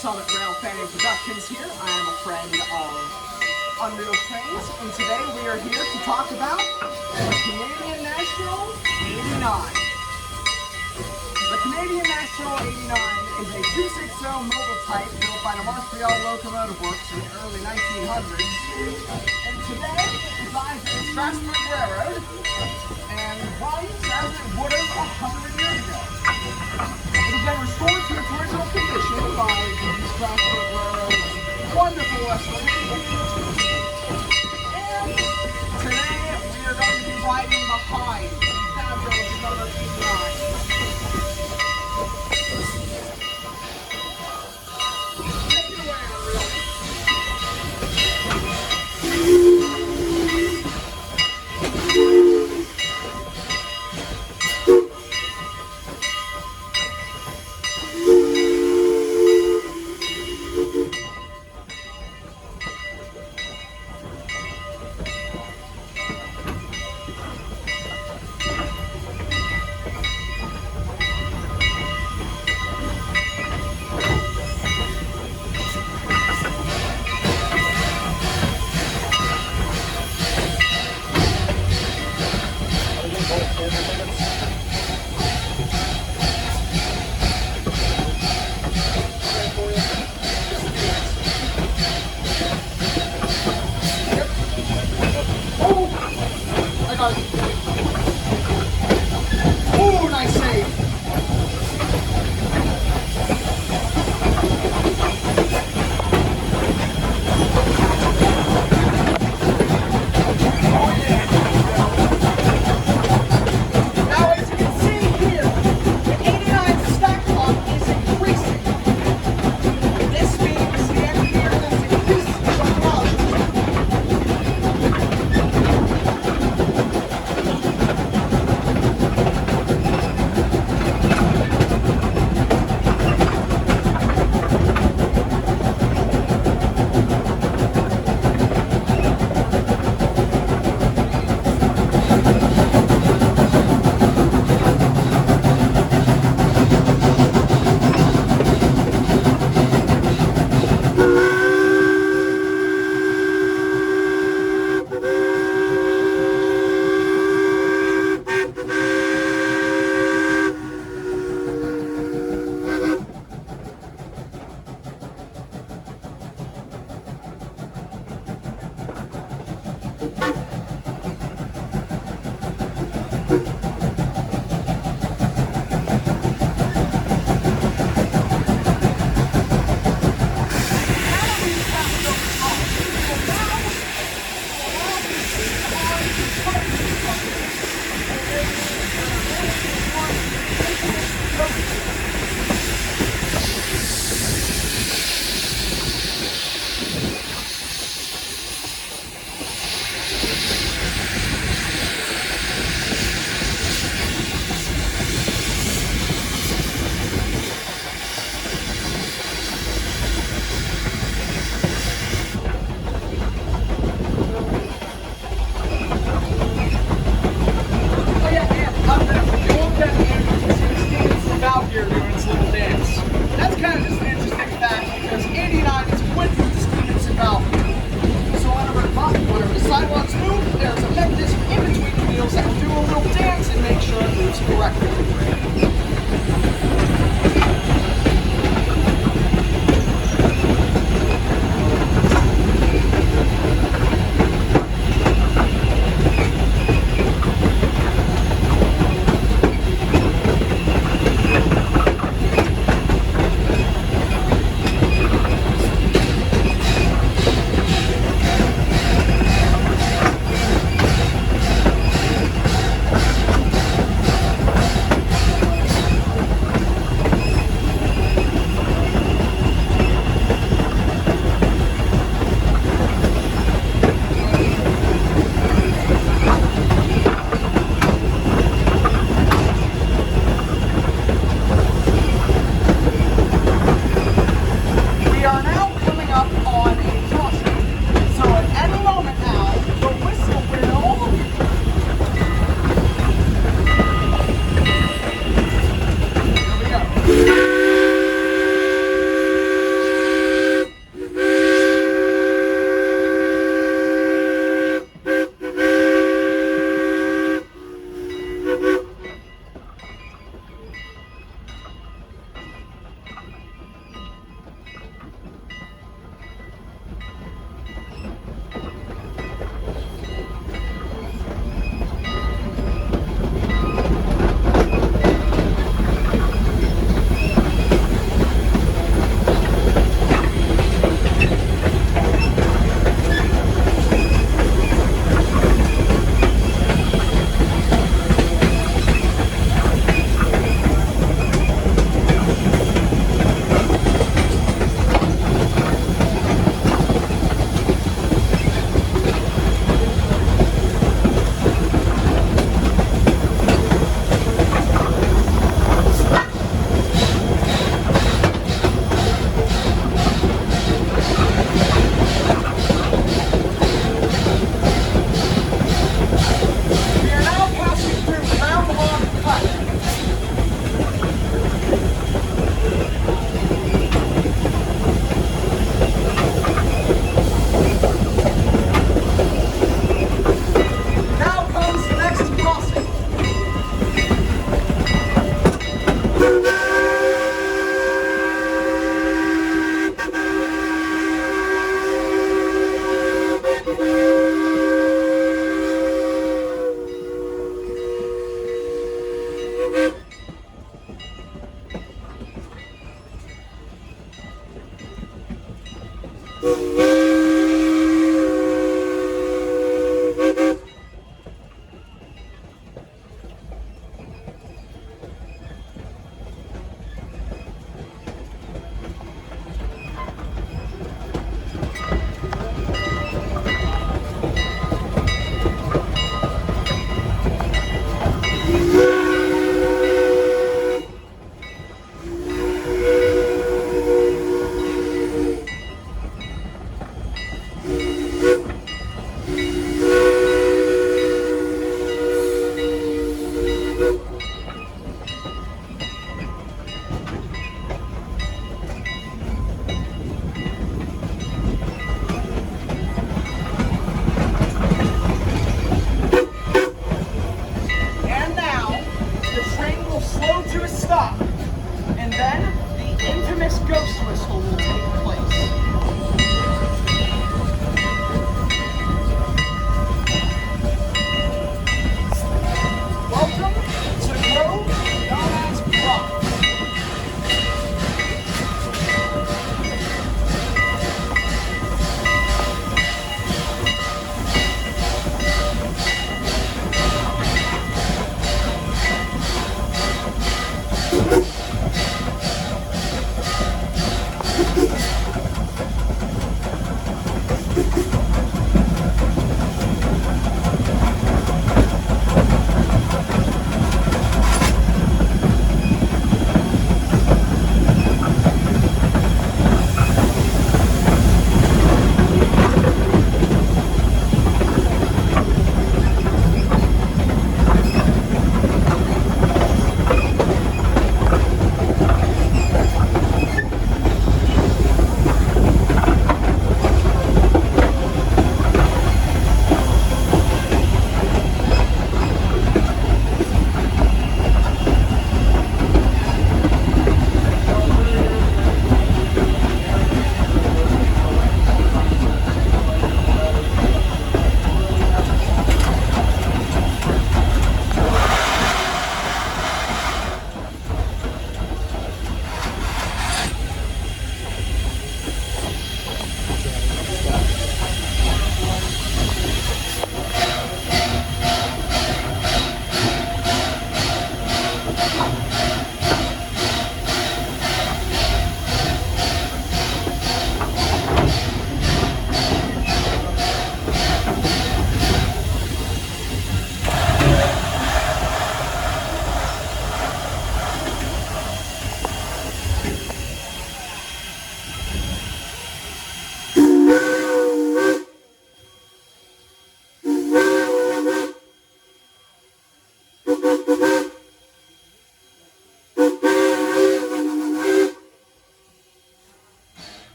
Summit Rail Fanning Productions here. I am a friend of Unreal Trains, and today we are here to talk about the Canadian National 89. The Canadian National 89 is a 260 mobile type built by the Montreal Locomotive Works in the early 1900s, and today it resides at the Strasburg Railroad, and runs as it would have 100 years ago. It has been restored to its original condition by the Strasburg Railroad's wonderful restoration. And today we are going to be riding behind the fabulous number 89. Take it away, Unreal. Oh, nice save. Now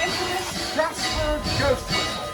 infamous Strasburg ghost whistle.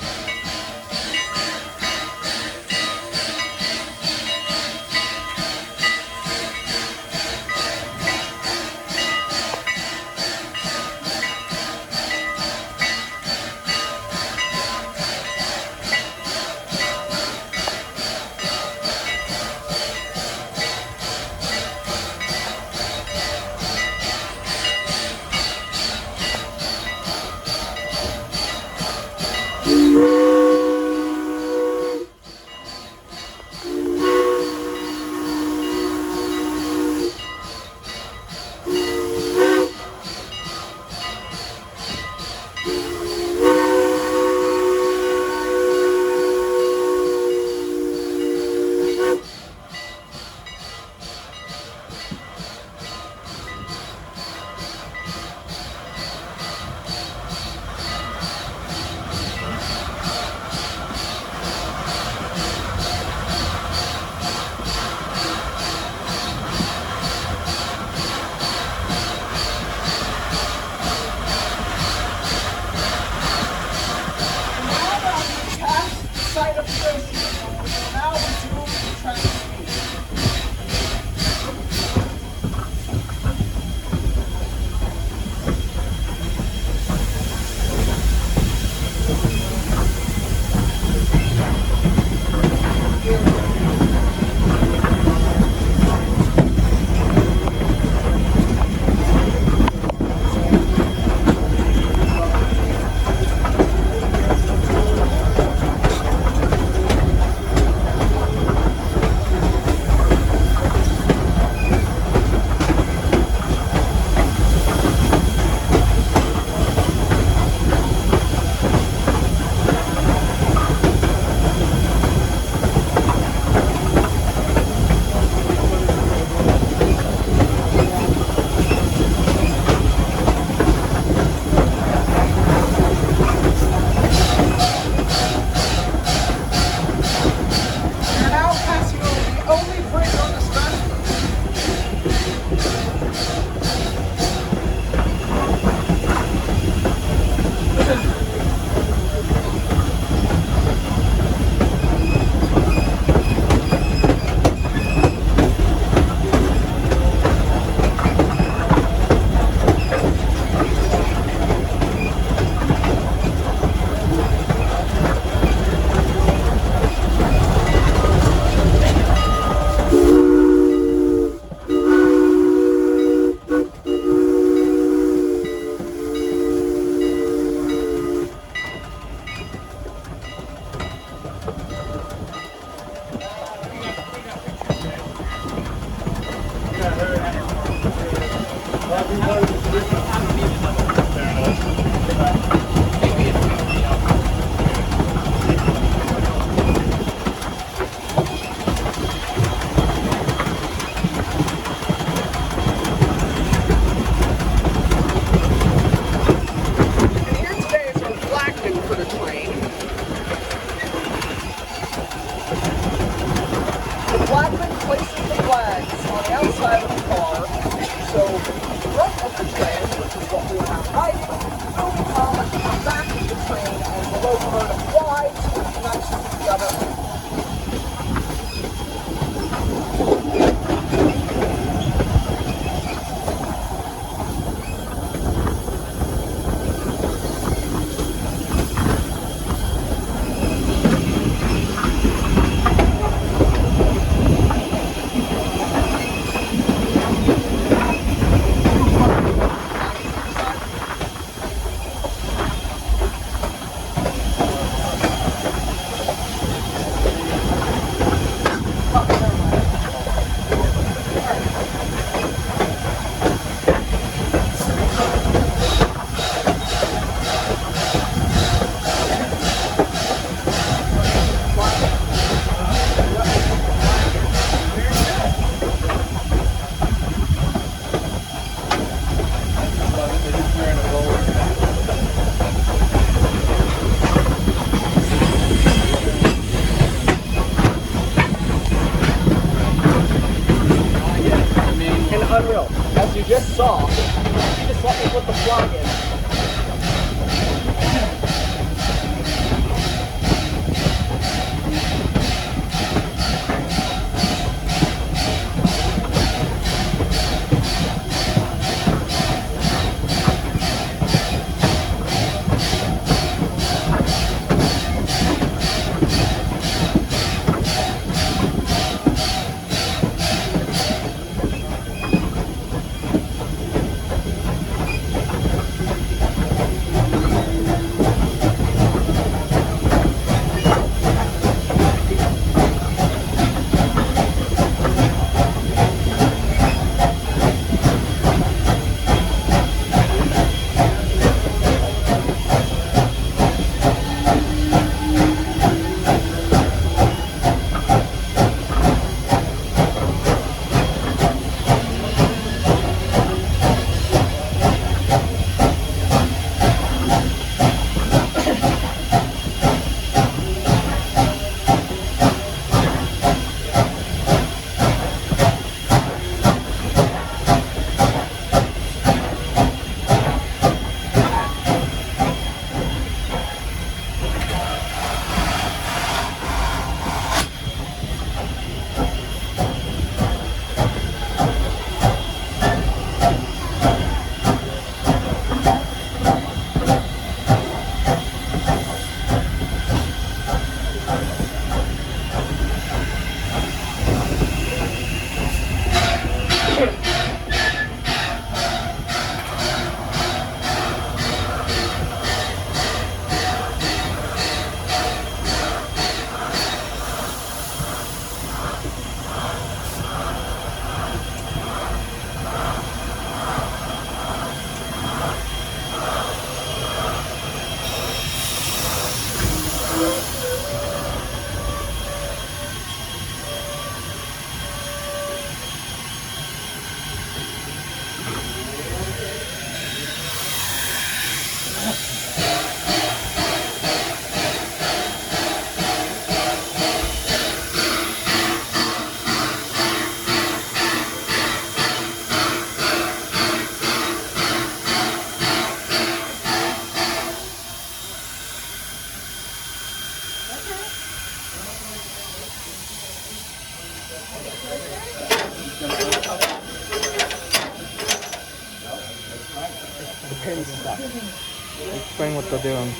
understand what they're doing.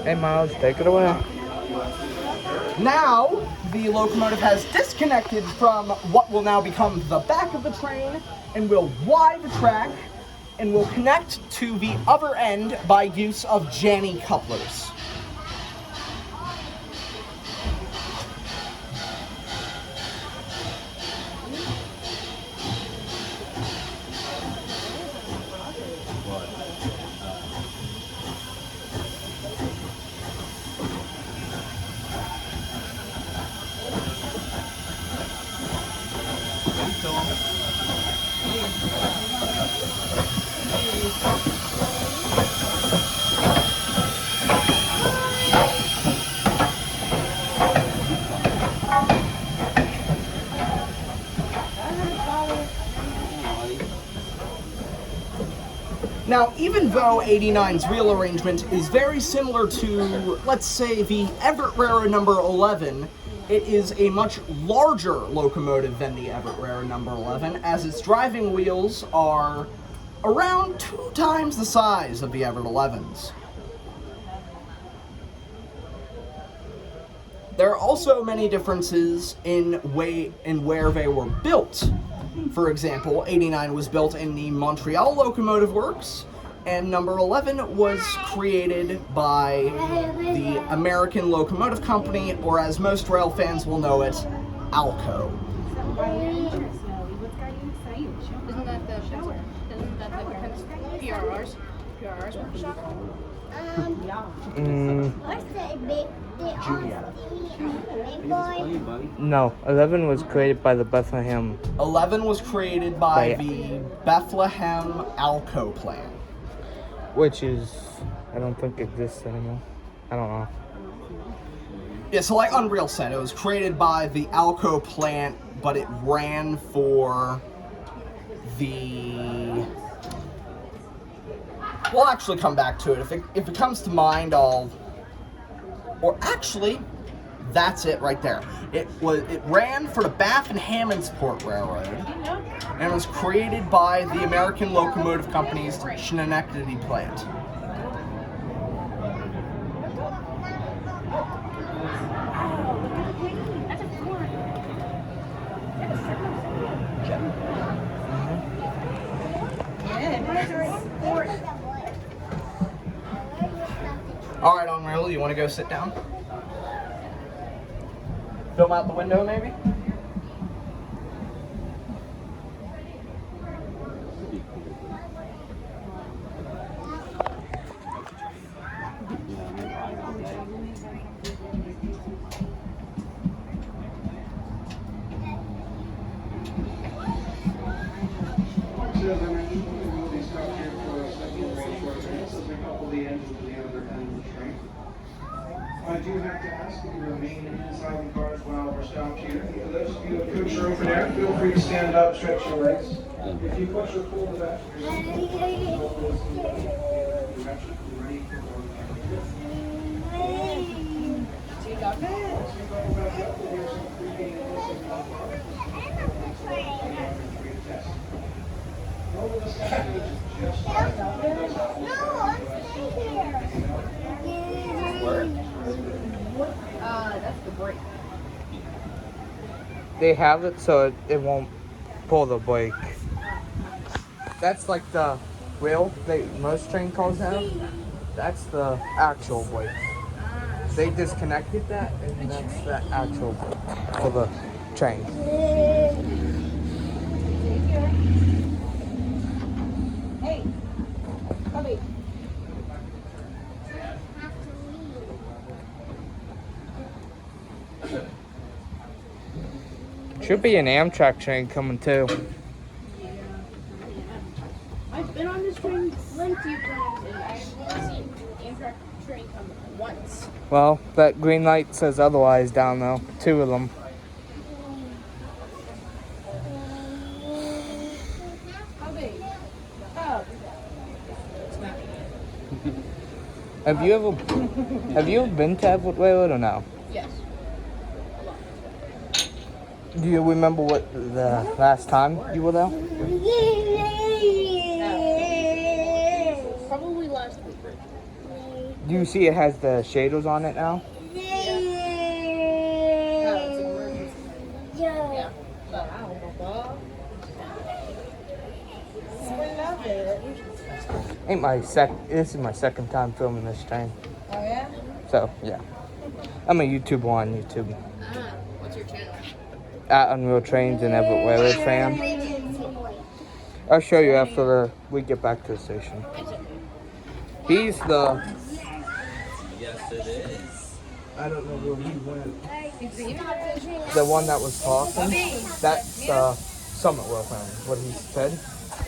Hey Miles, take it away. Now, the locomotive has disconnected from what will now become the back of the train and will wide the track and will connect to the other end by use of Janny couplers. Now, even though 89's wheel arrangement is very similar to, let's say, the Everett Railroad number 11, it is a much larger locomotive than the Everett Railroad number 11, as its driving wheels are around 2 times the size of the Everett 11's. There are also many differences in where they were built. For example, 89 was built in the Montreal Locomotive Works, and number 11 was created by the American Locomotive Company, or as most rail fans will know it, ALCO. Isn't that the shower? Isn't that the PRR's workshop? No, 11 was created by the Bethlehem. 11 was created by the Bethlehem ALCO plant. Which is, I don't think exists anymore. I don't know. Yeah, so like Unreal said, it was created by the ALCO plant, but it ran for the... We'll actually come back to it. If it comes to mind, I'll... Or actually, that's it right there. It ran for the Bath and Hammondsport Railroad, and was created by the American Locomotive Company's Schenectady plant. All right, Unreal, you want to go sit down? Film out the window, maybe? I do have to ask that you remain inside the cars while we're stopped here. For those of you who have coached are over there, feel free to stand up, stretch your legs. If you push or pull the back, you're ready for That's the brake. They have it so it won't pull the brake. That's like the wheel that most train cars have. That's the actual brake. They disconnected that, and that's the actual brake for the train. Hey, Bobby. Should be an Amtrak train coming too. I've been on this train plenty of times, and I've only seen Amtrak train come once. Well, that green light says otherwise down though. 2 of them. How big? Oh. Have you ever been to Everett Railroad or no? Yes. Do you remember what the last time you were there? Probably last week. Do you see it has the shaders on it now? Yeah. This is my second time filming this train. Oh yeah? So yeah. I'm a YouTuber on YouTube. What's your channel? At Unreal Trains and Everett Railroad fan. I'll show you after we get back to the station. He's the... Yes, it is. I don't know where he went. Is he? The one that was talking, that's Summit World fan, what he said.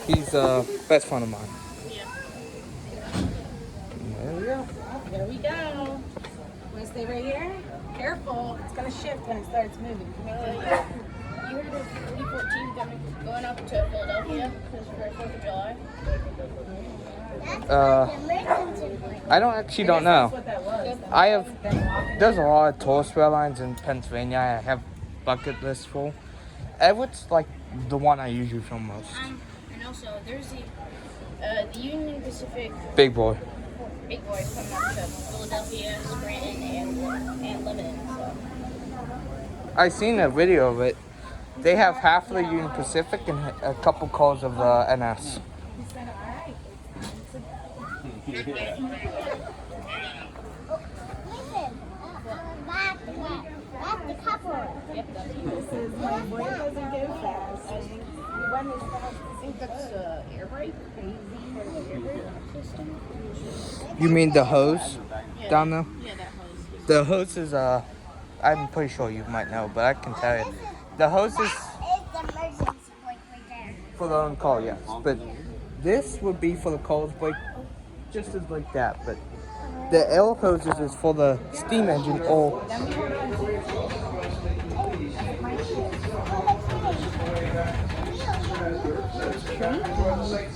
He's a best friend of mine. Yeah. There we go. There we go. Want to stay right here? Careful, it's gonna shift when it starts moving. You heard of 2014 going up to Philadelphia for 4th of July? I don't know. There's a lot of tourist airlines in Pennsylvania I have bucket lists for. Everett's like the one I usually film most. And also, there's the Union Pacific Big boy. Big Boy coming up to Philadelphia, Scranton, and Lebanon. So. I seen a video of it. They have half of the Union Pacific and a couple calls of the NS. This is my boy doesn't go fast. When is fast? I think that's air brake. You mean the hose down there? Yeah, that hose. The hose is I'm pretty sure you might know, but I can tell you. The hose is It's the emergency brake right there. for the on call, yes. But this would be for the calls brake, just as like that. But the L hoses is for the steam engine or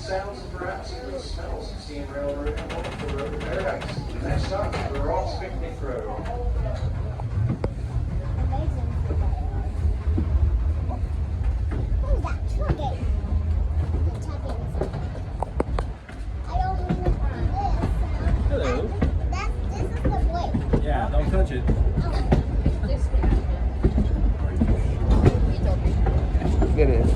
Sounds and perhaps even smells of steam railroad and wonderful road to paradise. Next up, the Ross Picnic Road. Who's that trucking? I don't mean to do this. Hello. This is the blade. Yeah, don't touch it. it is.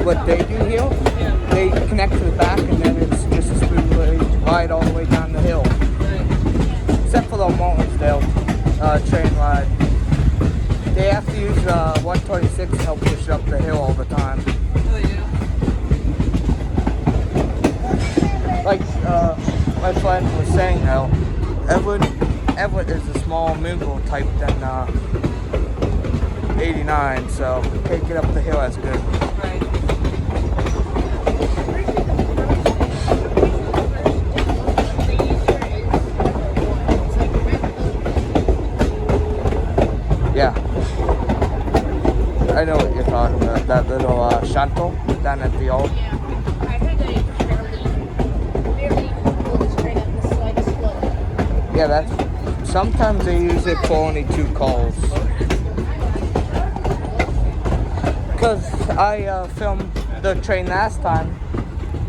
what they do here, they connect to the back and then it's just a smooth ride all the way down the hill. Except for the Martinsdale train ride. They have to use 126 to help push up the hill all the time. Like my friend was saying though, Everett is a small movable type than 89, so can't get up the hill as good. Right. Yeah. I know what you're talking about. That little shuntle down at the old. Yeah. I heard that it barely goes straight up the slightest slope. Yeah, that's. Sometimes they use it for only 2 calls. Because I filmed the train last time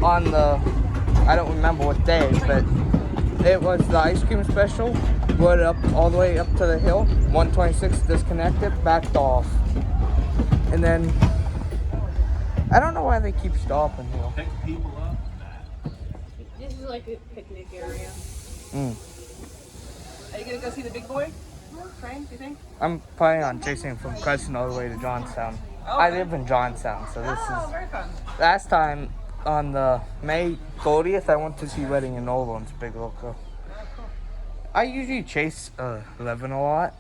on the, I don't remember what day, but it was the ice cream special. Rode up all the way up to the hill, 126 disconnected, backed off. And then, I don't know why they keep stopping here. Pick people up. This is like a picnic area. Are you gonna go see the big boy train, do you think? I'm planning on chasing from Crescent all the way to Johnstown. Oh, I okay. live in Johnstown, so this Oh, is... very fun. Last time, on the May 30th, I went to see Wedding in Nolan's Big Loco. I usually chase 11 a lot.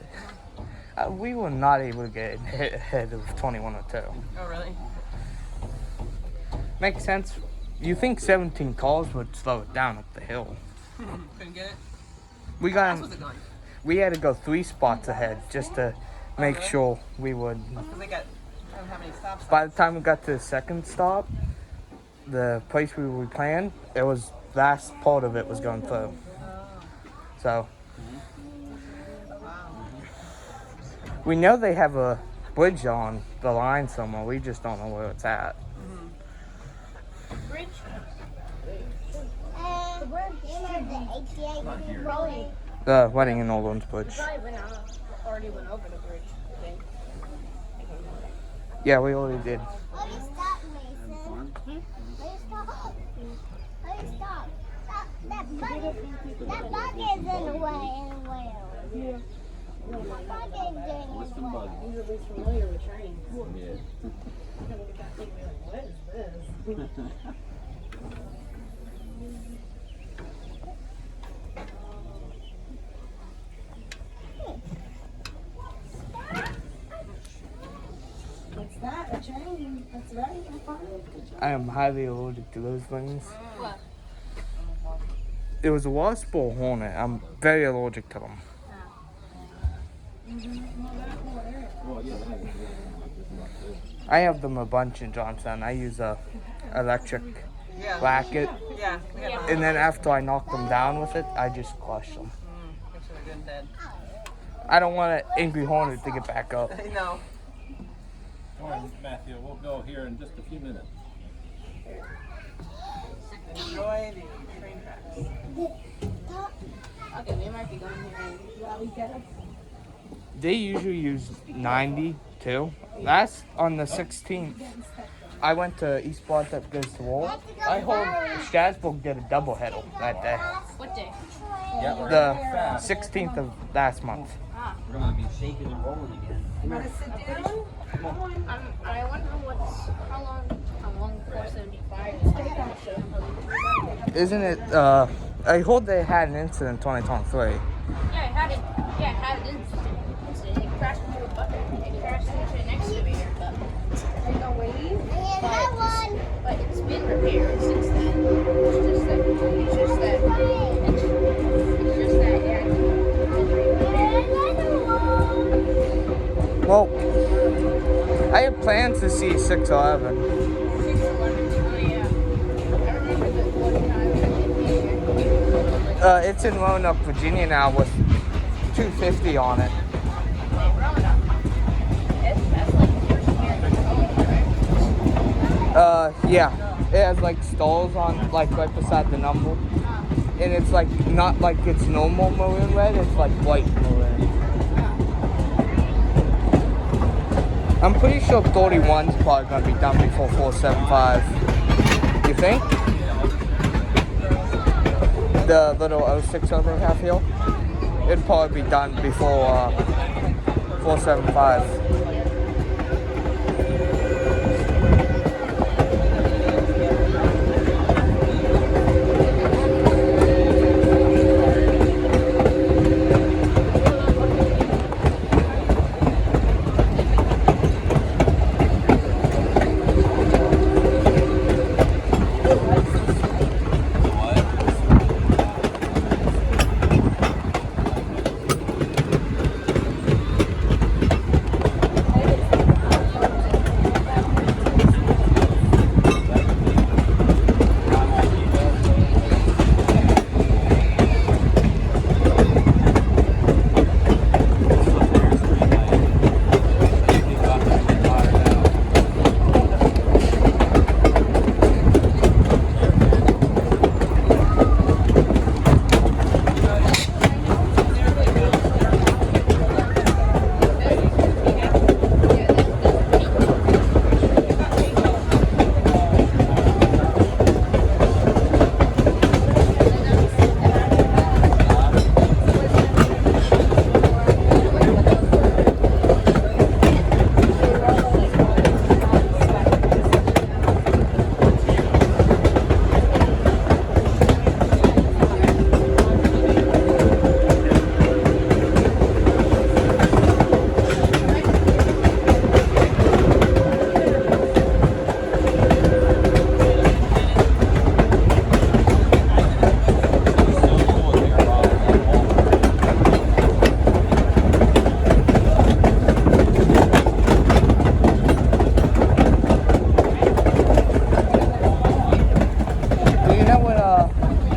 We were not able to get ahead of 2102. Oh, really? Makes sense. You think 17 calls would slow it down up the hill. Couldn't get it? We How fast got. was it going? We had to go 3 spots ahead just to make really? sure we would. Because they got, I don't have any stops. By the time we got to the second stop, the place we were planned, it was last part of it was going through. So we know they have a bridge on the line somewhere. We just don't know where it's at. Bridge? The bridge should be 88. Probably The Wedding in Nolan's bridge. already went over the bridge, I think. Yeah, we already did. Will you stop, Mason? Will you stop? Will you stop? Stop. That bug is in the way in Wales. That bug is in the way. He's at least familiar with trains. Yeah. What is this? It's not a train. That's right. I found it. I am highly allergic to those things. What? It was a wasp or a hornet. I'm very allergic to them. Well, yeah, I have them a bunch in Johnstown. I use a electric Yeah. racket, Yeah. We have and then after I knock them down with it, I just crush them. Make sure they're good and dead. I don't want an angry hornet to get back up. I know. All right, Matthew, we'll go here in just a few minutes. Enjoy the train tracks. Okay, we might be going here. Well, we get it. They usually use 90 too. Last on the 16th, I went to East Blood that goes to Wall. I heard Strasburg did a double header that day. What day? Yeah, we're The 16th of last month. We're gonna be shaking and rolling again. You want to sit down? I wonder how long 475 is going to show. Isn't it? I heard they had an incident in 2023. Yeah, it had an incident. It crashed into a bucket. It crashed into an excavator, but Are you gonna wave? but it's been repaired since then. It's just that yeah. Well, I have plans to see 611. 611. Oh yeah. I remember the one time I did here. It's in Roanoke, Virginia now with 250 on it. Roanoke. That's like the first American colony, right? Yeah. It has like stalls on, like right beside the number. And it's like not like it's normal maroon red, it's like white maroon. I'm pretty sure 31's probably gonna be done before 475. You think? The little 060 they have here? It'd probably be done before 475.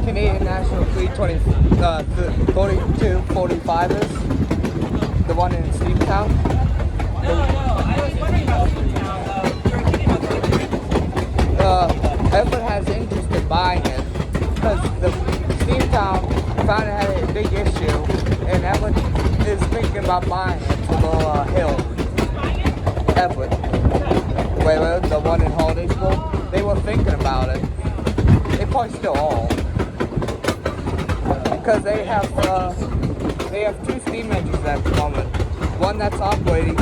Canadian National 4245 is? The one in Steamtown? No, I was wondering about Steamtown. You were thinking about the Everyone has interest in buying it because the Steamtown found it had a big issue and everyone is thinking about buying it to the hill. Everett. Wait, the one in Holiday School? They were thinking about it. They probably still are. Because they have two steam engines at the moment. One that's operating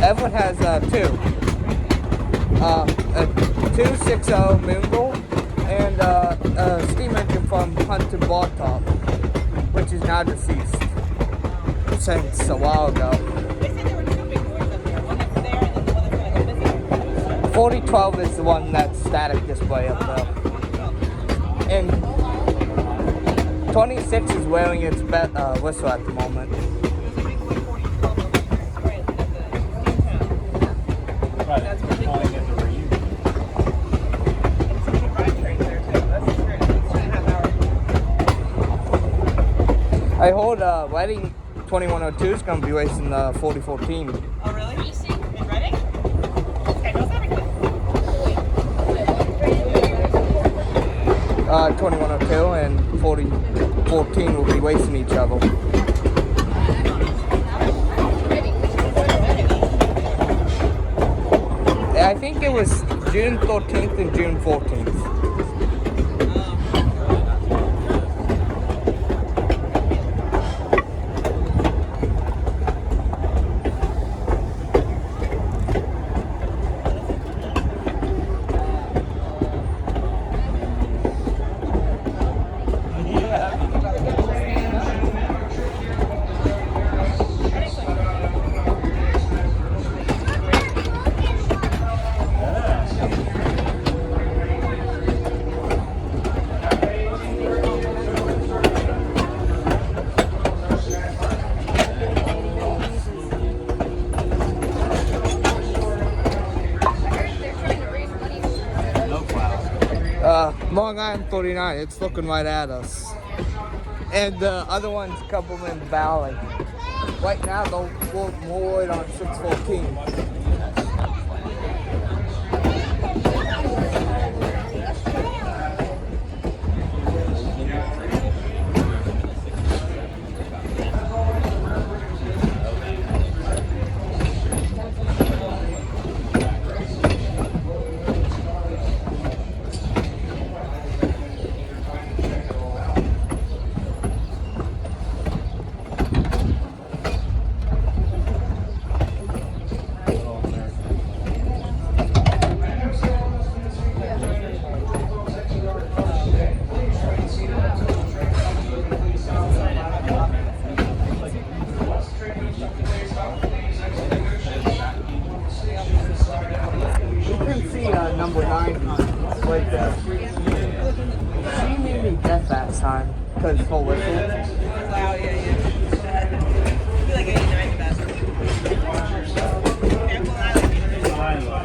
Everyone has two. A 260 Moonbull and a steam engine from Hunter Bartop, which is now deceased since a while ago. They said there were two big doors up there. One that's there and then the one that's going to go missing. 4012 is the one that's static display up there. And 26 is wearing its whistle at the moment. Right, that's what they're calling it the reunion. I heard Wedding 2102 is going to be racing 4014. Oh, really? Racing in Reading? This guy knows everything. 2102 and 4014 will be racing each other. I think it was June 13th and June 14th. Long Island 49, it's looking right at us. And the other one's Cumberland Valley. Right now, they'll avoid on 614. Like, she made me deaf that time because full whistle. Wow, yeah. I feel like 89 the best. Yeah, well, I like it.